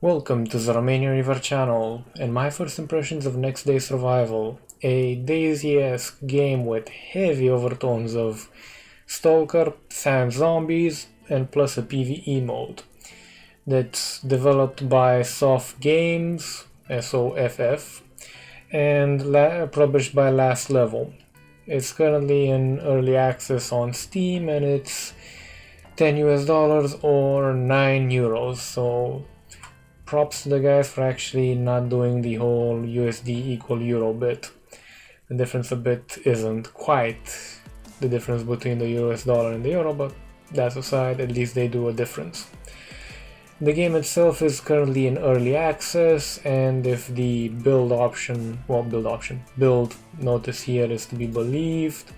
Welcome to the Romanian River channel and my first impressions of Next Day Survival, a Daisy-esque game with heavy overtones of Stalker, Sand Zombies, and plus a PVE mode. That's developed by Soft Games, SOFF, and published by Last Level. It's currently in early access on Steam and it's $10 or €9, so props to the guys for actually not doing the whole USD equal euro bit. The difference a bit isn't quite the difference between the US dollar and the euro, but that aside, at least they do a difference. The game itself is currently in early access, and if the build notice here is to be believed,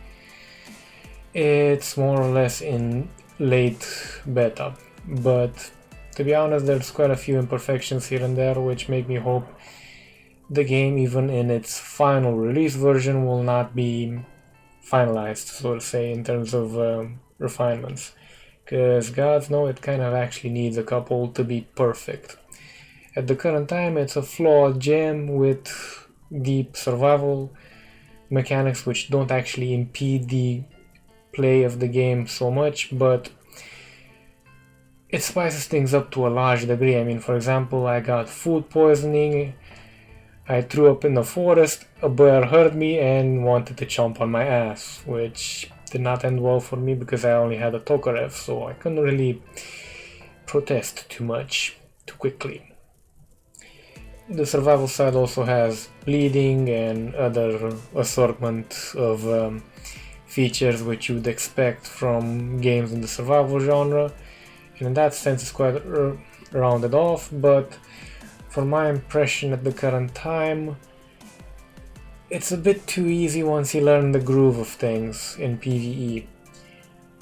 it's more or less in late beta, but to be honest, there's quite a few imperfections here and there which make me hope the game, even in its final release version, will not be finalized, so to say, in terms of refinements. Because gods know it kind of actually needs a couple to be perfect. At the current time, it's a flawed gem with deep survival mechanics which don't actually impede the play of the game so much, but it spices things up to a large degree. I mean, for example, I got food poisoning, I threw up in the forest, a bear heard me and wanted to chomp on my ass, which did not end well for me because I only had a Tokarev, so I couldn't really protest too much, too quickly. The survival side also has bleeding and other assortment of features which you'd expect from games in the survival genre. And in that sense it's quite rounded off, but for my impression at the current time, it's a bit too easy once you learn the groove of things in PvE.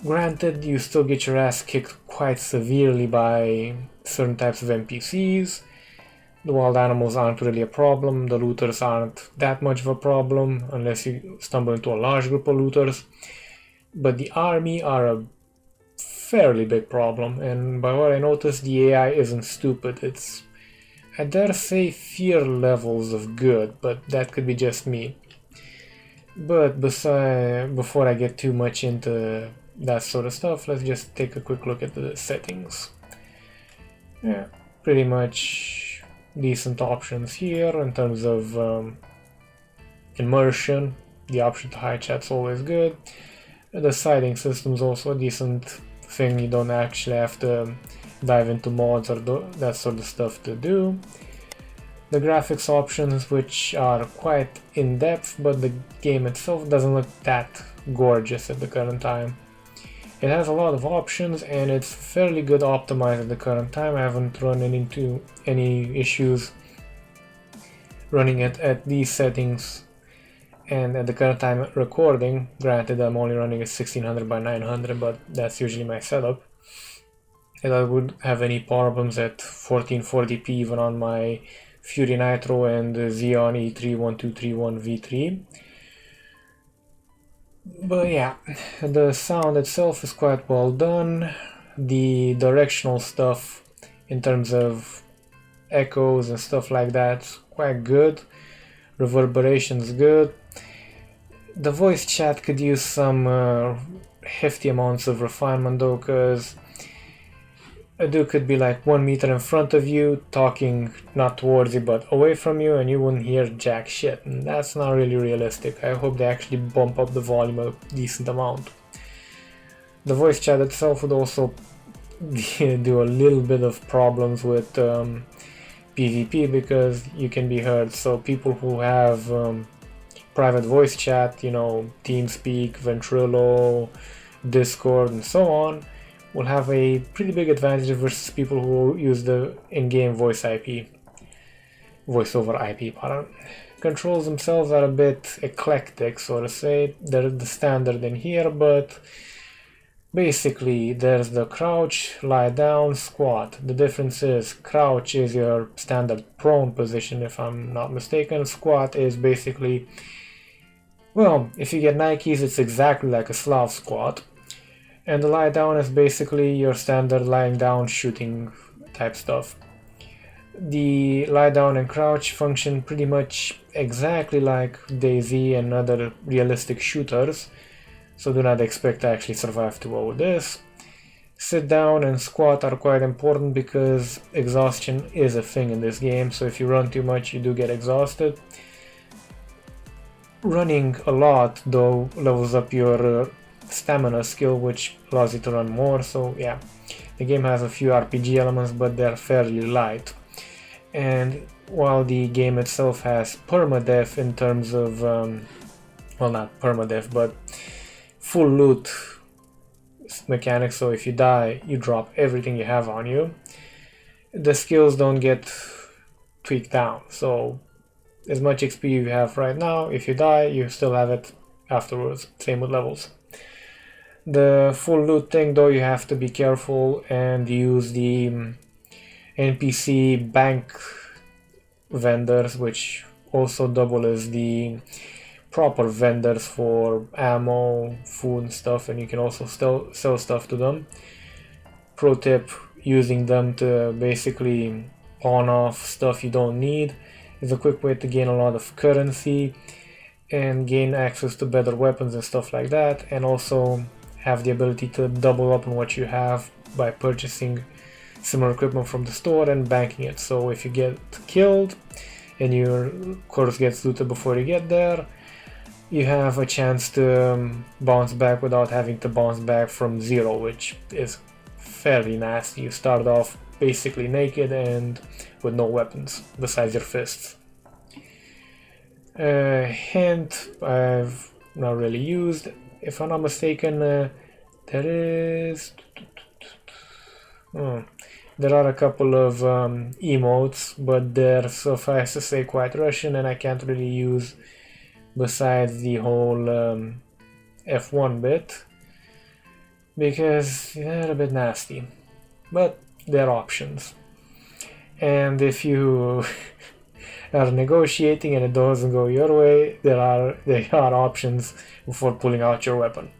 Granted, you still get your ass kicked quite severely by certain types of NPCs. The wild animals aren't really a problem, the looters aren't that much of a problem unless you stumble into a large group of looters, but the army are a fairly big problem, and by what I noticed, the AI isn't stupid. It's, I dare say, fear levels of good, but that could be just me. But before I get too much into that sort of stuff, let's just take a quick look at the settings. Yeah, pretty much decent options here in terms of immersion. The option to high chat's always good. The siding system's also a decent thing. You don't actually have to dive into mods or that sort of stuff to do. The graphics options, which are quite in-depth, but the game itself doesn't look that gorgeous at the current time. It has a lot of options and it's fairly good optimized at the current time. I haven't run into any issues running it at these settings. And at the current time recording, granted I'm only running a 1600 by 900, but that's usually my setup, and I wouldn't have any problems at 1440p even on my Fury Nitro and Xeon E3-1231V3. But yeah, the sound itself is quite well done. The directional stuff in terms of echoes and stuff like that, quite good. Reverberation's good. The voice chat could use some hefty amounts of refinement though, because a dude could be like 1 meter in front of you, talking not towards you but away from you, and you wouldn't hear jack shit, and that's not really realistic. I hope they actually bump up the volume a decent amount. The voice chat itself would also do a little bit of problems with PvP because you can be heard, so people who have private voice chat, you know, TeamSpeak, Ventrilo, Discord and so on, will have a pretty big advantage versus people who use the in-game voice over IP, pardon. Controls themselves are a bit eclectic, so to say. They're the standard in here, but basically there's the crouch, lie down, squat. The difference is crouch is your standard prone position if I'm not mistaken. Squat is basically, well, if you get Nikes it's exactly like a Slav squat. And the lie down is basically your standard lying down shooting type stuff. The lie down and crouch function pretty much exactly like DayZ and other realistic shooters, so do not expect to actually survive through all this. Sit down and squat are quite important because exhaustion is a thing in this game, so if you run too much you do get exhausted. Running a lot though levels up your stamina skill, which allows you to run more, so yeah. The game has a few RPG elements, but they're fairly light. And while the game itself has permadeath in terms of, well, not permadeath, but full loot mechanics, so if you die, you drop everything you have on you, the skills don't get tweaked down. So as much XP you have right now, if you die, you still have it afterwards. Same with levels. The full loot thing though, you have to be careful and use the NPC bank vendors, which also double as the proper vendors for ammo, food and stuff, and you can also still sell stuff to them. Pro tip, using them to basically pawn off stuff you don't need is a quick way to gain a lot of currency and gain access to better weapons and stuff like that, and also have the ability to double up on what you have by purchasing similar equipment from the store and banking it. So if you get killed and your course gets looted before you get there, you have a chance to bounce back without having to bounce back from zero, which is fairly nasty. You start off basically naked and with no weapons besides your fists. Hint I've not really used, if I'm not mistaken. There are a couple of emotes, but they're, suffice to say, quite Russian, and I can't really use besides the whole F1 bit because they're a bit nasty, but they're options. And if you are negotiating and it doesn't go your way, there are options before pulling out your weapon.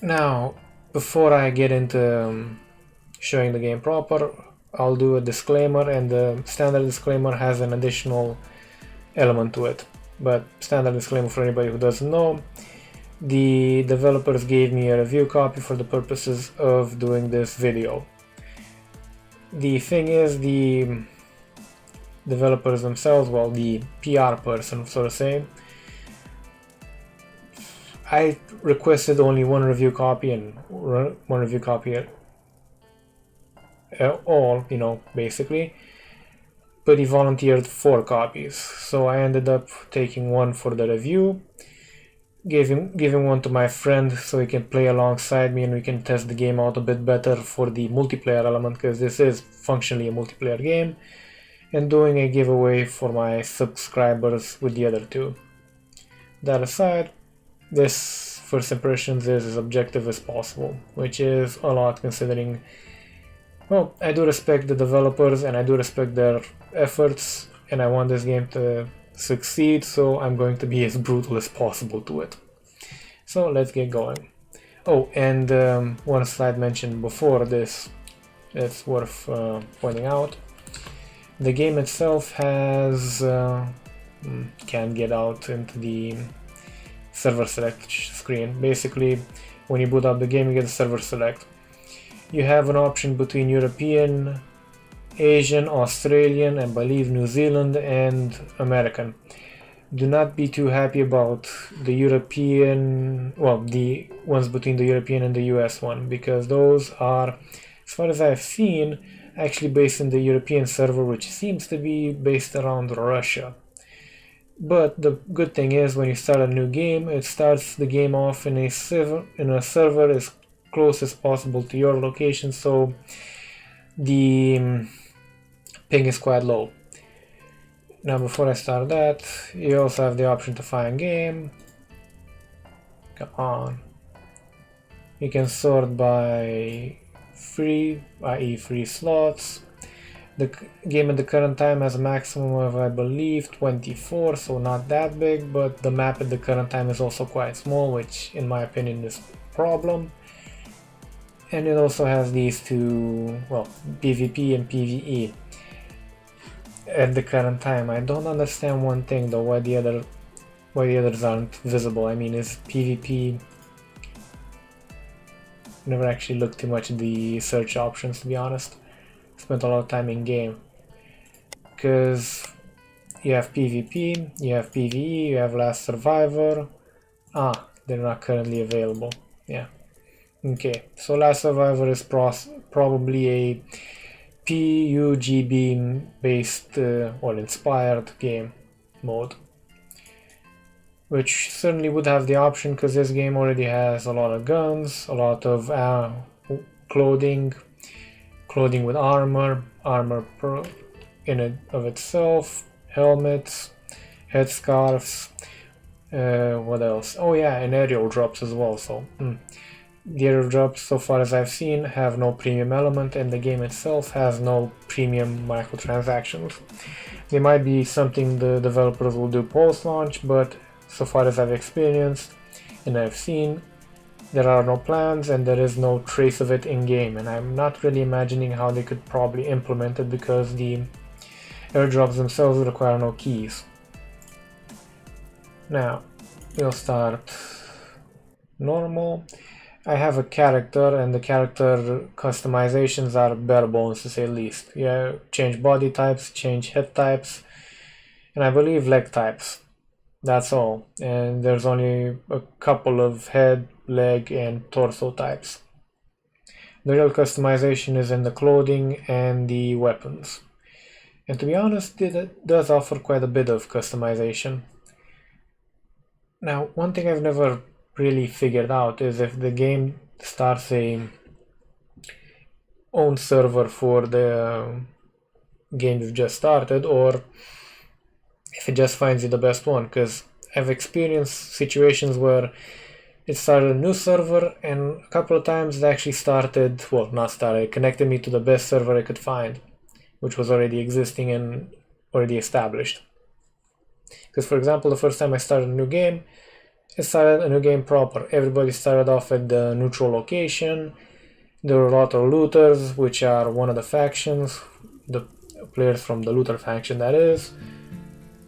Now, before I get into showing the game proper, I'll do a disclaimer, and the standard disclaimer has an additional element to it. But standard disclaimer for anybody who doesn't know, the developers gave me a review copy for the purposes of doing this video. The thing is, the developers themselves, well, the PR person, so to say, I requested only one review copy and one review copy at all, you know, basically, but he volunteered 4 copies, so I ended up taking one for the review, giving one to my friend so he can play alongside me and we can test the game out a bit better for the multiplayer element, because this is functionally a multiplayer game, and doing a giveaway for my subscribers with the other 2. That aside, this first impressions is as objective as possible, which is a lot considering, well, I do respect the developers and I do respect their efforts and I want this game to succeed, so I'm going to be as brutal as possible to it. So let's get going. Oh, and one slide mentioned before this, it's worth pointing out. The game itself has, can't get out into the server select screen. Basically, when you boot up the game, you get the server select. You have an option between European, Asian, Australian, and I believe New Zealand and American. Do not be too happy about the European, well, the ones between the European and the US one, because those are, as far as I've seen, actually based in the European server, which seems to be based around Russia. But the good thing is, when you start a new game, it starts the game off in a server as close as possible to your location, so the ping is quite low. Now, before I start that, you also have the option to find game. Come on. You can sort by free, i.e. free slots. The game at the current time has a maximum of, I believe, 24, so not that big, but the map at the current time is also quite small, which in my opinion is a problem. And it also has these two, well, PvP and PVE at the current time. I don't understand one thing though, why the others aren't visible. I mean, is PvP... Never actually looked too much at the search options, to be honest. Spent a lot of time in game. Because you have PvP, you have PvE, you have Last Survivor. Ah, they're not currently available. Yeah. Okay, so Last Survivor is probably a PUBG based or inspired game mode, which certainly would have the option because this game already has a lot of guns, a lot of clothing with armor in and of itself, helmets, headscarves, what else? Oh yeah, and aerial drops as well. So the aerial drops, so far as I've seen, have no premium element, and the game itself has no premium microtransactions. They might be something the developers will do post-launch, but so far as I've experienced and I've seen, there are no plans and there is no trace of it in-game, and I'm not really imagining how they could probably implement it because the airdrops themselves require no keys. Now, we'll start normal. I have a character, and the character customizations are bare bones to say the least. Yeah, change body types, change head types, and I believe leg types. That's all. And there's only a couple of head, leg, and torso types. The real customization is in the clothing and the weapons. And to be honest, it does offer quite a bit of customization. Now, one thing I've never really figured out is if the game starts a own server for the game you've just started, or if it just finds you the best one, because I've experienced situations where it started a new server and a couple of times it actually started, well, not started, it connected me to the best server I could find, which was already existing and already established. Because for example, the first time I started a new game, it started a new game proper. Everybody started off at the neutral location. There were a lot of looters, which are one of the factions, the players from the looter faction, that is.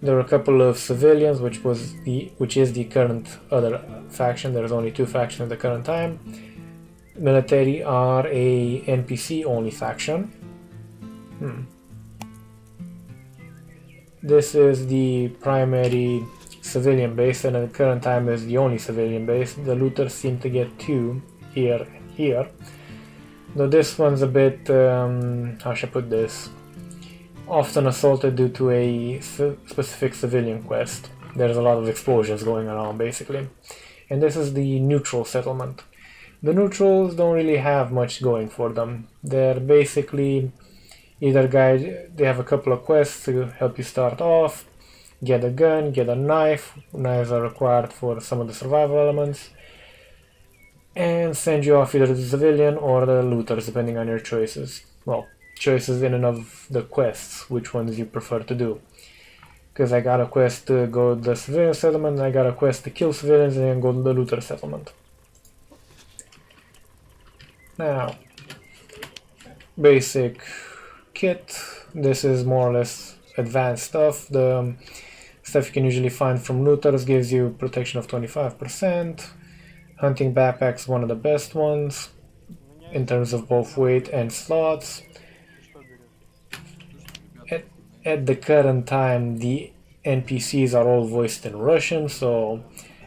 There were a couple of civilians, which is the current other faction. There's only two factions at the current time. Military are a NPC only faction. This is the primary civilian base, and at the current time is the only civilian base. The looters seem to get two here and here. Though this one's a bit, how should I put this? Often assaulted due to a specific civilian quest. There's a lot of explosions going around basically. And this is the neutral settlement. The neutrals don't really have much going for them. They're basically either they have a couple of quests to help you start off, get a gun, get a knife. Knives are required for some of the survival elements, and send you off either to the civilian or the looters, depending on your choices. Well, choices in and of the quests, which ones you prefer to do. Because I got a quest to go to the civilian settlement, I got a quest to kill civilians and then go to the looter settlement. Now, basic kit. This is more or less advanced stuff. The stuff you can usually find from looters gives you protection of 25%. Hunting backpack's one of the best ones in terms of both weight and slots. At the current time, the NPCs are all voiced in Russian, so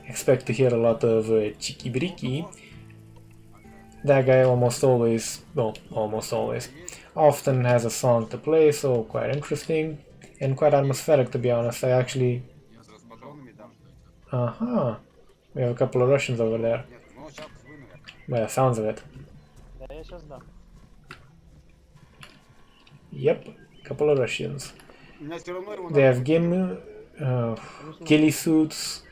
expect to hear a lot of chiki-briki. That guy almost always, often has a song to play, so quite interesting and quite atmospheric, to be honest. I actually... We have a couple of Russians over there. By the sounds of it. Yep, a couple of Russians. They have ghillie suits.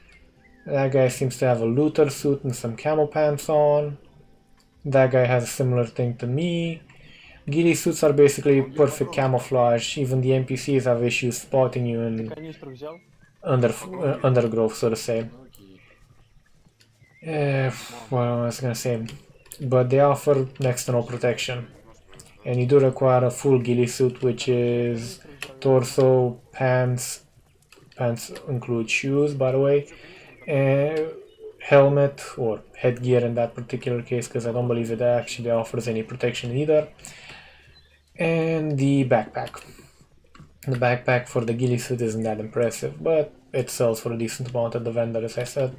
That guy seems to have a looter suit and some camel pants on. That guy has a similar thing to me. Ghillie suits are basically perfect camouflage. Even the NPCs have issues spotting you in undergrowth, so to say. What I was gonna say. but they offer next to no protection. And you do require a full ghillie suit, which is torso, pants include shoes, by the way, and helmet or headgear in that particular case, because I don't believe it actually offers any protection either, and the backpack. The backpack for the ghillie suit isn't that impressive, but it sells for a decent amount at the vendor, as I said.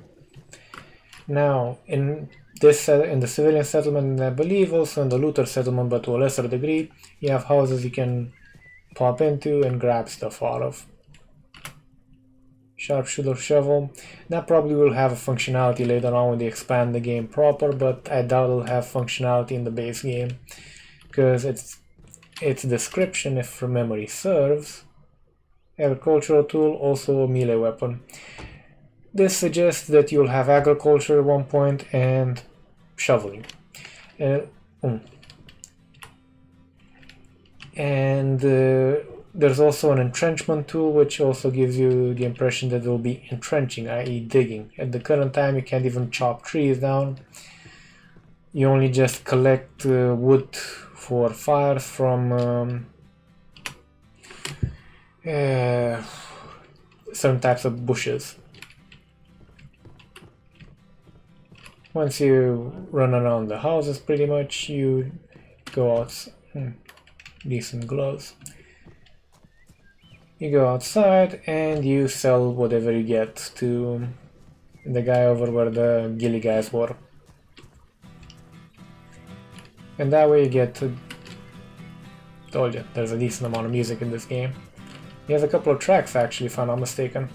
Now, in the civilian settlement, and I believe also in the looter settlement, but to a lesser degree, you have houses you can pop into and grab stuff out of. Sharpshooter shovel. That probably will have a functionality later on when they expand the game proper, but I doubt it'll have functionality in the base game, because its description, if from memory serves, agricultural tool, also a melee weapon. This suggests that you'll have agriculture at one point and shoveling. There's also an entrenchment tool, which also gives you the impression that it'll be entrenching, i.e. digging. At the current time, you can't even chop trees down. You only just collect wood for fires from certain types of bushes. Once you run around the houses, pretty much, you go out. Decent gloves. You go outside and you sell whatever you get to the guy over where the ghillie guys were. And that way you get to... Told you, there's a decent amount of music in this game. He has a couple of tracks actually, if I'm not mistaken.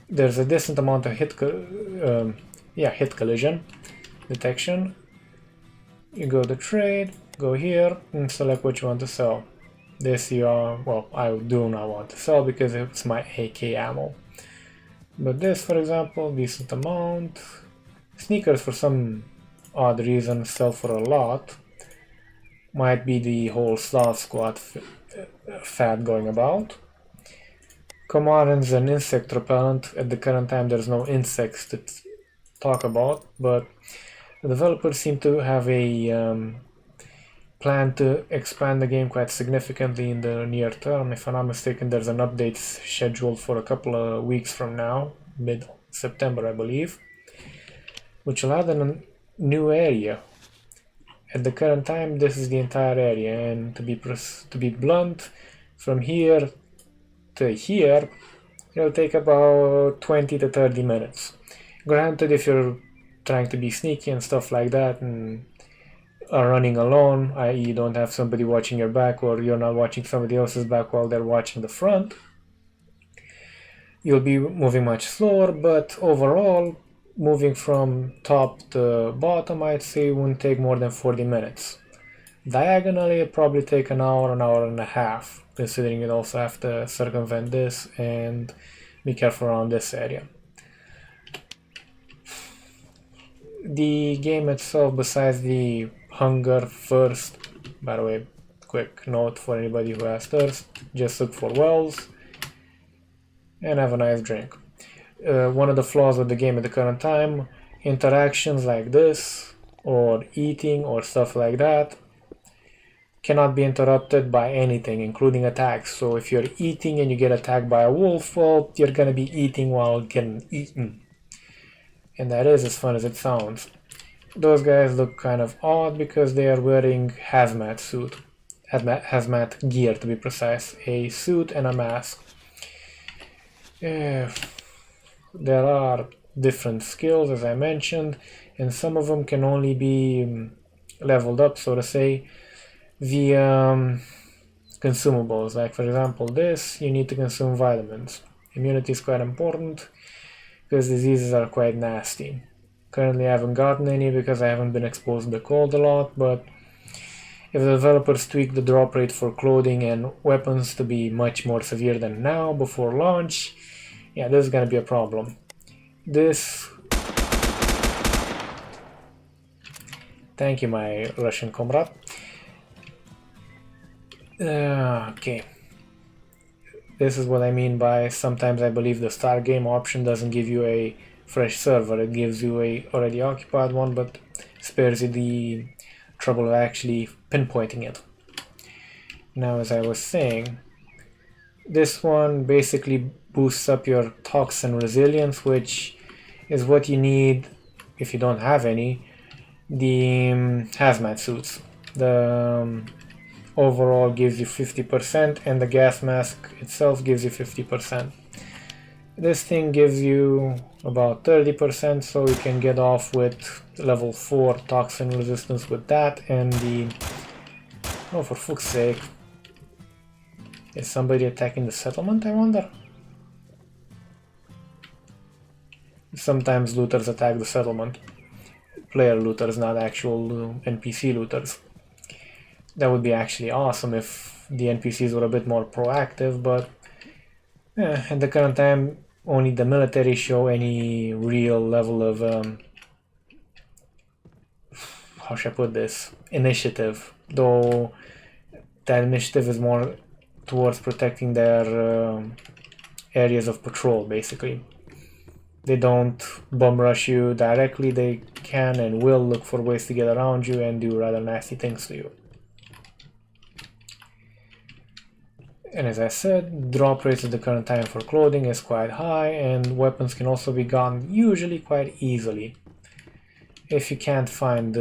There's a decent amount of hit collision detection. You go to trade, go here, and select what you want to sell. This well, I do not want to sell because it's my AK ammo. But this, for example, decent amount. Sneakers, for some odd reason, sell for a lot. Might be the whole Slav squad fad going about. Commodon's an insect repellent. At the current time there's no insects to talk about, but the developers seem to have a plan to expand the game quite significantly in the near term. If I'm not mistaken, there's an update scheduled for a couple of weeks from now, mid-September I believe, which will add a new area. At the current time this is the entire area, and to be blunt, from here to here it'll take about 20 to 30 minutes. Granted, if you're trying to be sneaky and stuff like that and are running alone, i.e. you don't have somebody watching your back, or you're not watching somebody else's back while they're watching the front, you'll be moving much slower, but overall moving from top to bottom I'd say wouldn't take more than 40 minutes. Diagonally it'd probably take an hour and a half, considering you'd also have to circumvent this and be careful around this area. The game itself, besides the hunger first, by the way, quick note for anybody who has thirst, just look for wells and have a nice drink. One of the flaws with the game at the current time, interactions like this or eating or stuff like that cannot be interrupted by anything, including attacks. So if you're eating and you get attacked by a wolf, well, you're gonna be eating while getting eaten. And that is as fun as it sounds. Those guys look kind of odd because they are wearing hazmat gear to be precise, a suit and a mask. There are different skills, as I mentioned, and some of them can only be leveled up, so to say, via consumables. Like for example this, you need to consume vitamins. Immunity is quite important because diseases are quite nasty. Currently I haven't gotten any because I haven't been exposed to the cold a lot, but if the developers tweak the drop rate for clothing and weapons to be much more severe than now before launch, yeah, this is gonna be a problem. This... Thank you, my Russian comrade. Okay. This is what I mean by sometimes I believe the start game option doesn't give you a fresh server. It gives you a already occupied one, but spares you the trouble of actually pinpointing it. Now, as I was saying, this one basically boosts up your toxin resilience, which is what you need if you don't have any. The hazmat suits. The overall gives you 50%, and the gas mask itself gives you 50%. This thing gives you about 30%, so you can get off with level 4 toxin resistance with that, and the... oh, for fuck's sake. Is somebody attacking the settlement, I wonder? Sometimes looters attack the settlement. Player looters, not actual NPC looters. That would be actually awesome if the NPCs were a bit more proactive, but at the current time only the military show any real level of how should I put this, initiative, though that initiative is more towards protecting their areas of patrol. Basically, they don't bum rush you directly. They can and will look for ways to get around you and do rather nasty things to you. And as I said, drop rates at the current time for clothing is quite high, and weapons can also be gotten usually quite easily. If you can't find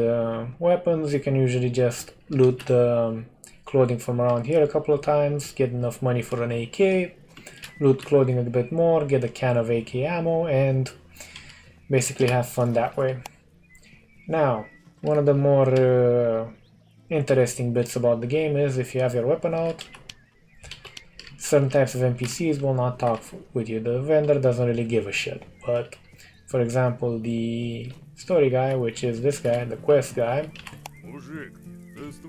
weapons, you can usually just loot the clothing from around here a couple of times, get enough money for an AK, loot clothing a bit more, get a can of AK ammo, and basically have fun that way. Now, one of the more interesting bits about the game is if you have your weapon out, certain types of NPCs will not talk with you. The vendor doesn't really give a shit. But, for example, the story guy, which is this guy, the quest guy,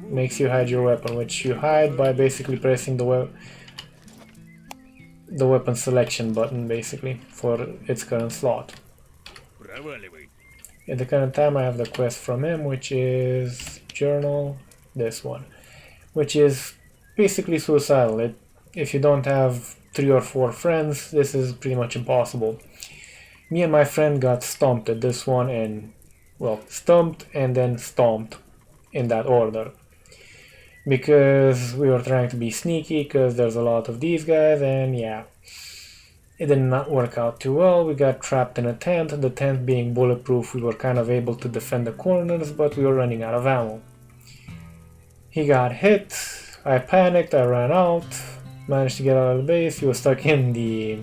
makes you hide your weapon, which you hide by basically pressing the weapon selection button, basically, for its current slot. At the current time I have the quest from him, which is journal, this one, which is basically suicidal. If you don't have 3 or 4 friends, this is pretty much impossible. Me and my friend got stomped at this one, and, well, stumped and then stomped in that order. Because we were trying to be sneaky, because there's a lot of these guys, and yeah, it did not work out too well. We got trapped in a tent. The tent being bulletproof, we were kind of able to defend the corners, but we were running out of ammo. He got hit, I panicked, I ran out. Managed to get out of the base. He was stuck in the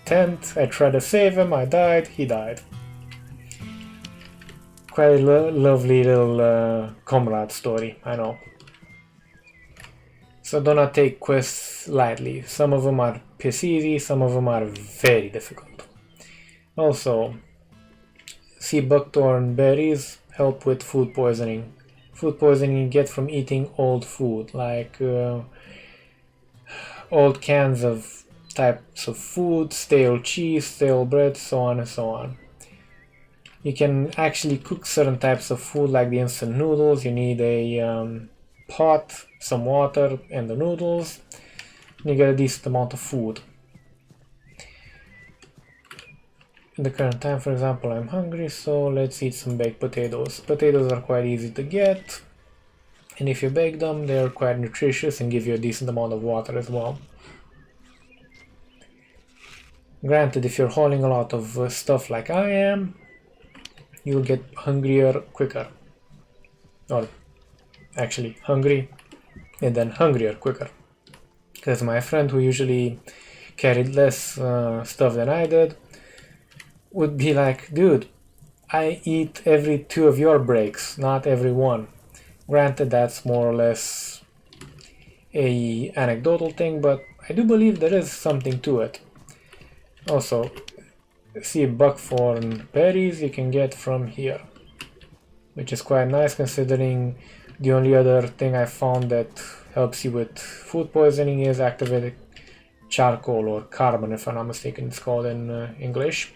tent. I tried to save him. I died. He died. Quite a lovely little comrade story, I know. So do not take quests lightly. Some of them are piss easy, some of them are very difficult. Also, sea buckthorn berries help with food poisoning. Food poisoning you get from eating old food, like old cans of types of food, stale cheese, stale bread, so on and so on. You can actually cook certain types of food, like the instant noodles. You need a pot, some water, and the noodles. And you get a decent amount of food. In the current time, for example, I'm hungry, so let's eat some baked potatoes. Potatoes are quite easy to get, and if you bake them, they're quite nutritious and give you a decent amount of water as well. Granted, if you're hauling a lot of stuff like I am, you'll get hungrier quicker. Or actually hungry and then hungrier quicker. Because my friend, who usually carried less stuff than I did, would be like, dude, I eat every 2 of your breaks, not every 1. Granted, that's more or less a anecdotal thing, but I do believe there is something to it. Also, sea buckthorn berries you can get from here, which is quite nice considering the only other thing I found that helps you with food poisoning is activated charcoal, or carbon if I'm not mistaken it's called in English.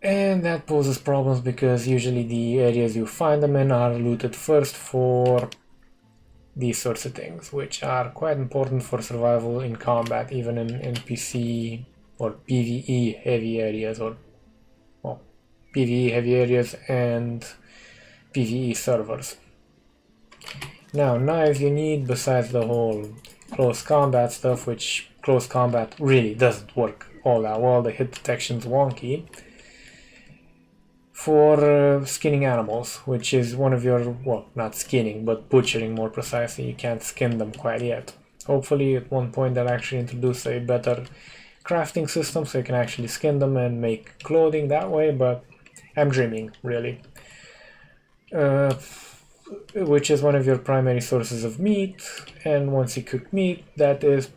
And that poses problems because usually the areas you find them in are looted first for these sorts of things, which are quite important for survival in combat, even in NPC or PVE heavy areas, or PvE heavy areas and PvE servers. Now, knives you need, besides the whole close combat stuff, which close combat really doesn't work all that well, the hit detection's wonky, for skinning animals, which is one of your, well, not skinning, but butchering more precisely. You can't skin them quite yet. Hopefully at one point they'll actually introduce a better crafting system so you can actually skin them and make clothing that way, but I'm dreaming, really. Which is one of your primary sources of meat, and once you cook meat, that is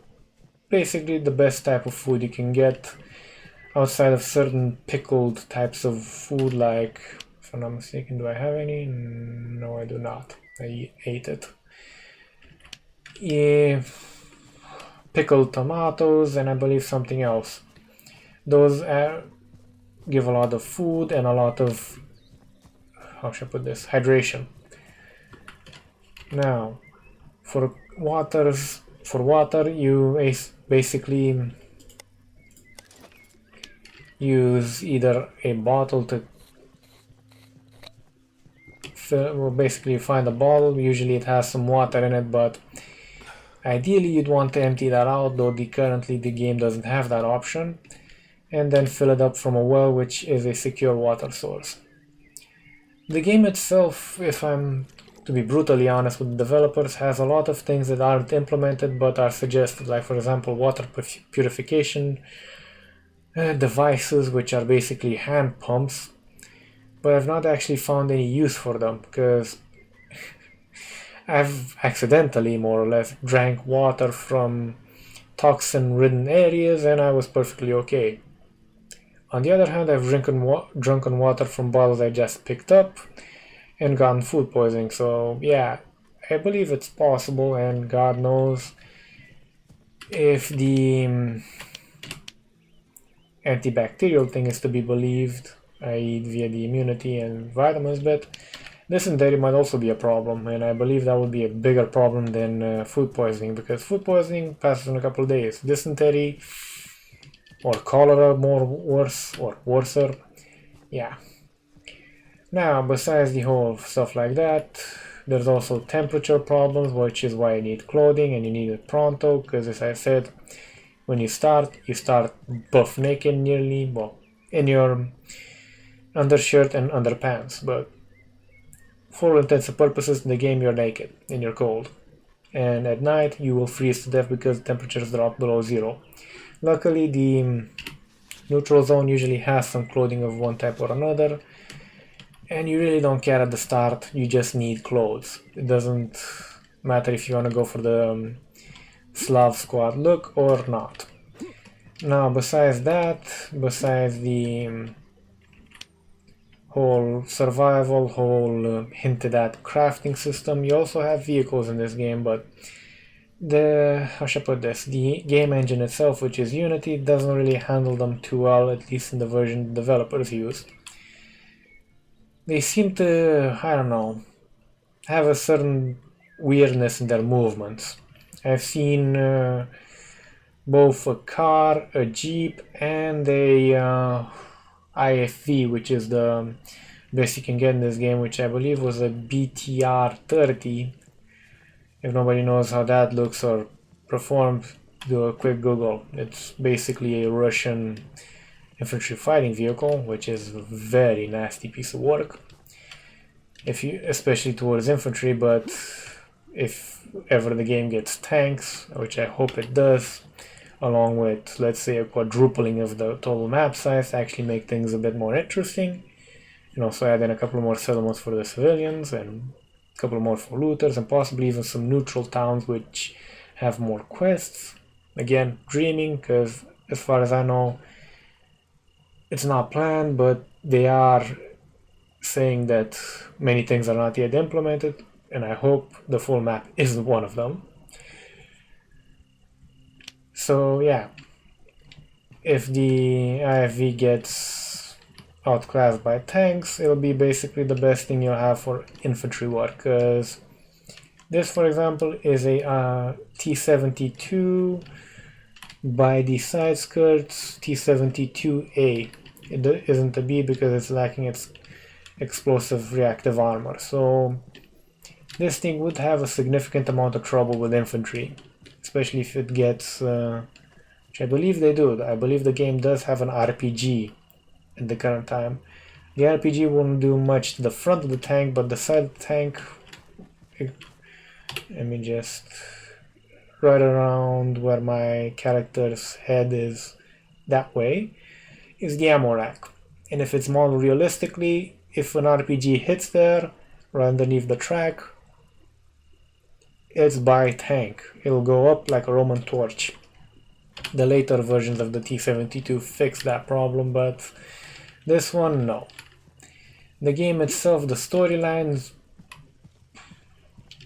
basically the best type of food you can get outside of certain pickled types of food, like, if I'm not mistaken, do I have any? No, I do not. I ate it. Yeah, pickled tomatoes, and I believe something else. Those give a lot of food and a lot of, how should I put this, hydration. Now, for water, you basically use either a bottle to fill, well, basically find a bottle. Usually it has some water in it, but ideally you'd want to empty that out, though currently the game doesn't have that option, and then fill it up from a well, which is a secure water source. The game itself, if I'm to be brutally honest with the developers, has a lot of things that aren't implemented but are suggested, like for example water purification devices, which are basically hand pumps, but I've not actually found any use for them because I've accidentally, more or less, drank water from toxin-ridden areas and I was perfectly okay. On the other hand, I've drunken water from bottles I just picked up and gotten food poisoning, so yeah, I believe it's possible, and God knows if the antibacterial thing is to be believed, i.e. via the immunity and vitamins bit, dysentery might also be a problem, and I believe that would be a bigger problem than food poisoning, because food poisoning passes in a couple of days. Dysentery or cholera worser, yeah. Now, besides the whole stuff like that, there's also temperature problems, which is why you need clothing and you need it pronto, because as I said, when you start buff naked nearly, well, in your undershirt and underpants, but for all intents and purposes in the game you're naked and you're cold. And at night you will freeze to death because temperatures drop below zero. Luckily the neutral zone usually has some clothing of one type or another, and you really don't care at the start, you just need clothes. It doesn't matter if you want to go for the Slav squad look or not. Now besides that, besides the whole survival, whole hinted at crafting system, you also have vehicles in this game, but how should I put this, the game engine itself, which is Unity, doesn't really handle them too well, at least in the version developers use. They seem to, I don't know, have a certain weirdness in their movements. I've seen both a car, a jeep, and a IFV, which is the best you can get in this game, which I believe was a BTR 30. If nobody knows how that looks or performs, do a quick Google. It's basically a Russian infantry fighting vehicle, which is a very nasty piece of work, especially towards infantry, but if ever the game gets tanks, which I hope it does, along with, let's say, a quadrupling of the total map size to actually make things a bit more interesting, and also add in a couple more settlements for the civilians and a couple more for looters, and possibly even some neutral towns which have more quests. Again, dreaming, because as far as I know, it's not planned, but they are saying that many things are not yet implemented, and I hope the full map is one of them. So yeah, if the IFV gets outclassed by tanks, it'll be basically the best thing you'll have for infantry work, because this, for example, is a T-72 by the side skirts T-72A. It isn't a B because it's lacking its explosive reactive armor. So this thing would have a significant amount of trouble with infantry, especially if it gets, which I believe they do. I believe the game does have an RPG at the current time. The RPG won't do much to the front of the tank, but the side of the tank, let me just, right around where my character's head is, that way, is the ammo rack. And if it's modeled realistically, if an RPG hits there, right underneath the track, it's by tank. It'll go up like a Roman torch. The later versions of the T-72 fixed that problem, but this one, no. The game itself, the storylines,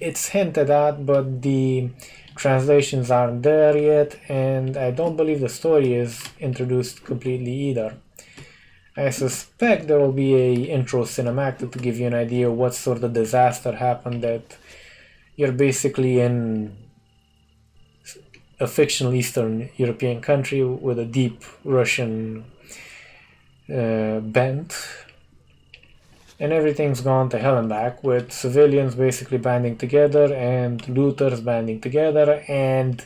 it's hinted at, but the translations aren't there yet, and I don't believe the story is introduced completely either. I suspect there will be a intro cinematic to give you an idea what sort of disaster happened, that you're basically in a fictional Eastern European country with a deep Russian bent, and everything's gone to hell and back, with civilians basically banding together and looters banding together, and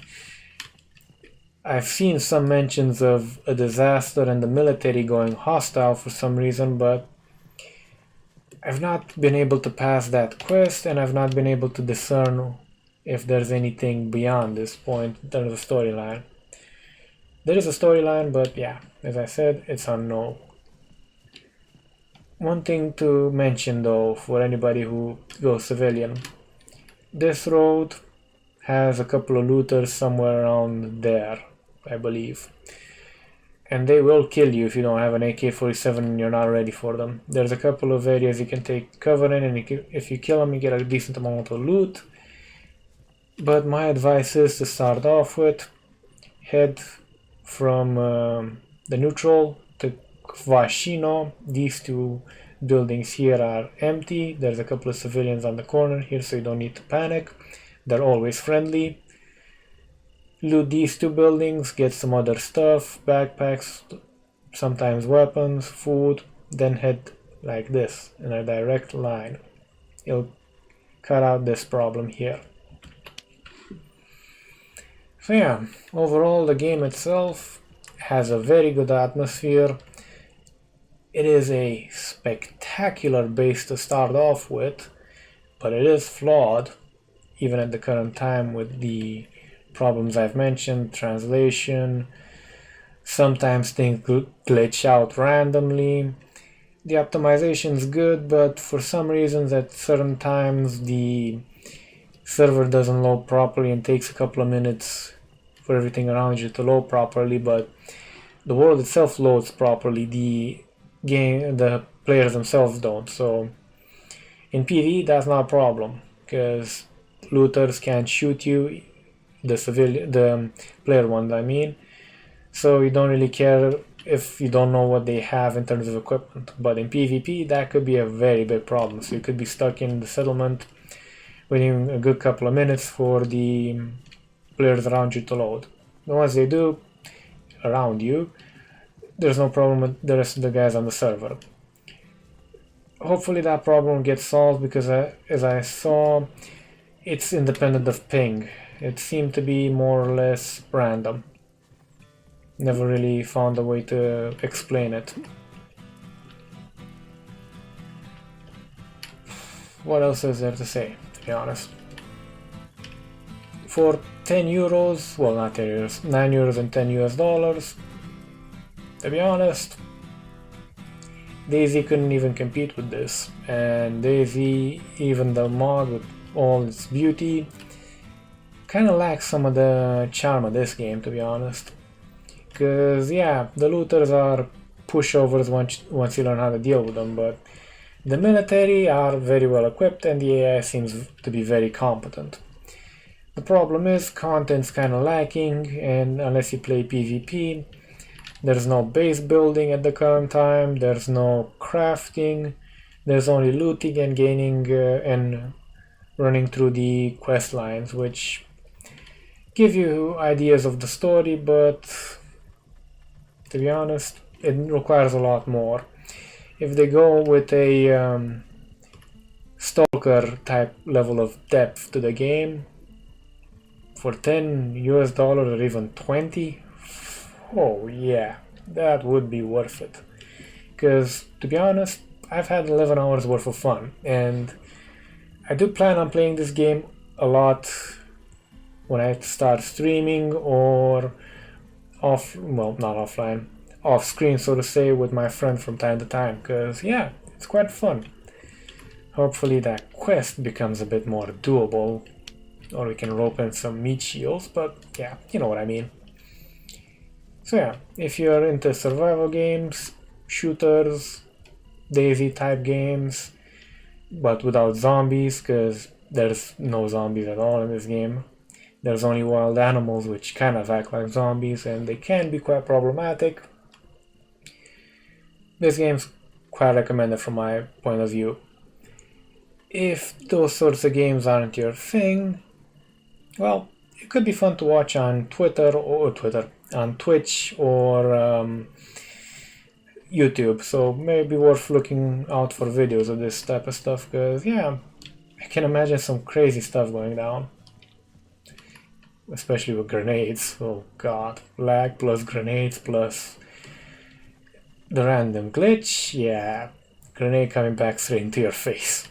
I've seen some mentions of a disaster and the military going hostile for some reason, but I've not been able to pass that quest, and I've not been able to discern if there's anything beyond this point in terms of storyline. There is a storyline, but yeah, as I said, it's unknown. One thing to mention though, for anybody who goes civilian, this road has a couple of looters somewhere around there, I believe. And they will kill you if you don't have an AK-47 and you're not ready for them. There's a couple of areas you can take cover in, and if you kill them you get a decent amount of loot. But my advice is to start off with, head from the neutral to Kvashino. These two buildings here are empty. There's a couple of civilians on the corner here, so you don't need to panic. They're always friendly. Loot these two buildings, get some other stuff, backpacks, sometimes weapons, food, then head like this in a direct line. It'll cut out this problem here. So yeah, overall the game itself has a very good atmosphere. It is a spectacular base to start off with, but it is flawed even at the current time with the problems I've mentioned, translation, sometimes things glitch out randomly. The optimization is good, but for some reasons at certain times the server doesn't load properly and takes a couple of minutes for everything around you to load properly, but the world itself loads properly, the players themselves don't. So in PvE that's not a problem, because looters can't shoot you, the player ones I mean, so you don't really care if you don't know what they have in terms of equipment. But in PvP that could be a very big problem, so you could be stuck in the settlement waiting a good couple of minutes for the players around you to load. And once they do around you, there's no problem with the rest of the guys on the server. Hopefully that problem gets solved, because as I saw, it's independent of ping. It seemed to be more or less random. Never really found a way to explain it. What else is there to say, to be honest? For 10 euros, well not 10 euros, 9 euros and 10 US dollars, to be honest, DayZ couldn't even compete with this. And DayZ, even the mod with all its beauty, kind of lacks some of the charm of this game, to be honest. Because yeah, the looters are pushovers once you learn how to deal with them, but the military are very well equipped and the AI seems to be very competent. The problem is content's kind of lacking, and unless you play PvP, there's no base building at the current time, there's no crafting, there's only looting and gaining and running through the quest lines, which give you ideas of the story, but to be honest, it requires a lot more. If they go with a stalker type level of depth to the game for $10 or even 20, oh yeah, that would be worth it. Because to be honest, I've had 11 hours worth of fun, and I do plan on playing this game a lot when I start streaming or not offline, off screen, so to say, with my friend from time to time, because yeah, it's quite fun. Hopefully that quest becomes a bit more doable, or we can rope in some meat shields, but yeah, you know what I mean. So yeah, if you're into survival games, shooters, Daisy type games, but without zombies, because there's no zombies at all in this game. There's only wild animals which kind of act like zombies, and they can be quite problematic. This game's quite recommended from my point of view. If those sorts of games aren't your thing, well, it could be fun to watch on on Twitch or YouTube, so maybe worth looking out for videos of this type of stuff, because yeah, I can imagine some crazy stuff going down. Especially with grenades, oh god, lag plus grenades plus the random glitch, yeah, grenade coming back straight into your face.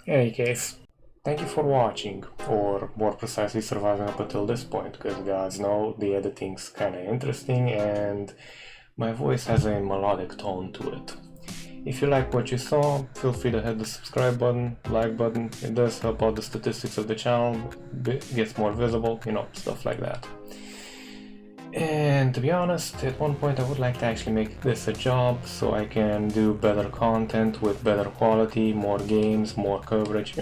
In any case, thank you for watching, or more precisely surviving up until this point, because gods know the editing's kinda interesting and my voice has a melodic tone to it. If you like what you saw, feel free to hit the subscribe button, like button. It does help out the statistics of the channel, gets more visible, you know, stuff like that. And to be honest, at one point I would like to actually make this a job so I can do better content with better quality, more games, more coverage.